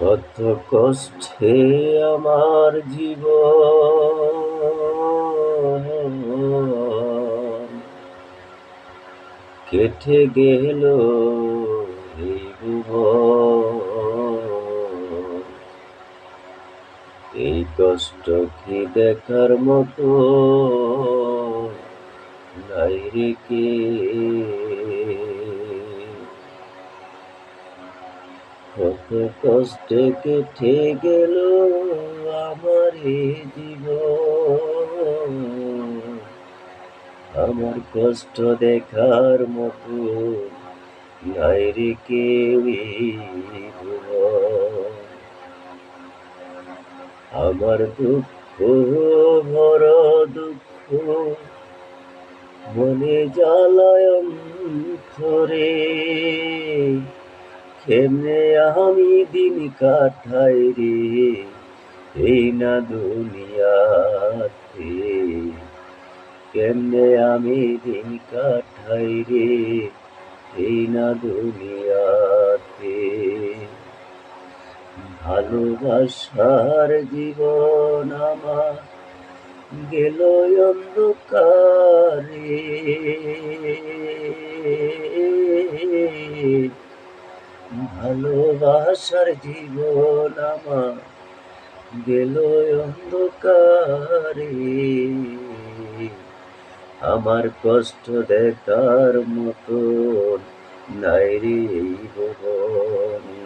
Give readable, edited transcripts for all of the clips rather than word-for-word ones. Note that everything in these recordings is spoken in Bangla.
কত কষ্টে আমার জীবন কেটে গেল এই ভুবন। এই কষ্ট কি দেখার মতো নাই রে কে? কত কষ্টে কেটে গেল আমার এই জীবন। আমার কষ্ট দেখার মতো নাই রে কেউ এই ভুবন। আমার দুঃখ ভরা দুঃখ মনে জ্বালায় অন্তরে, কেমনে আমি দিন কাটাই রে এই না দুনিয়াতে। কেমনে আমি দিন কাটাই রে এই না দুনিয়াতে। ভালোবাসার জীবন আমার গেল অন্ধকারে। ভালোবাসার জীবন আমার গেল অন্ধকারে। আমার কষ্ট দেখার মতন নাই রে এই ভুবনে।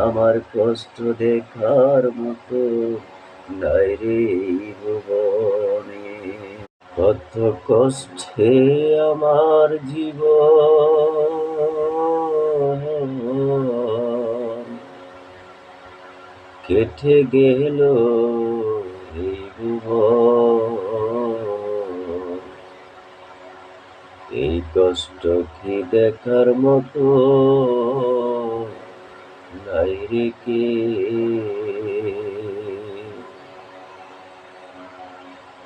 আমার কষ্ট দেখার মতো নাই রে এই ভুবনে। কত কষ্টে আমার জীবন কেটে গেল এই ভুবন। এই কষ্ট কি দেখার মতো নাই রে কে?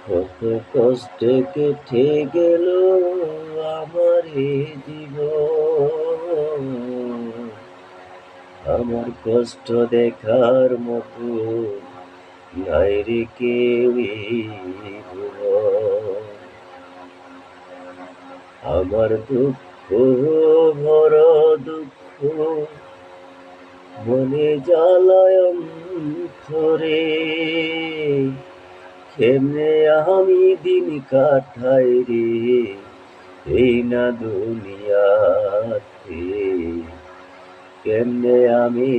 কত কষ্টে কেটে গেল আমার এই জীবন। আমার কষ্ট দেখার মতো নাই রে কেউ এই ভুবন। আমার দুঃখ ভরা দুঃখ মনে জ্বালায় অন্তরে, কেমনে আমি দিন কাটাই রে এই না দুনিয়াতে। কেমনে আমি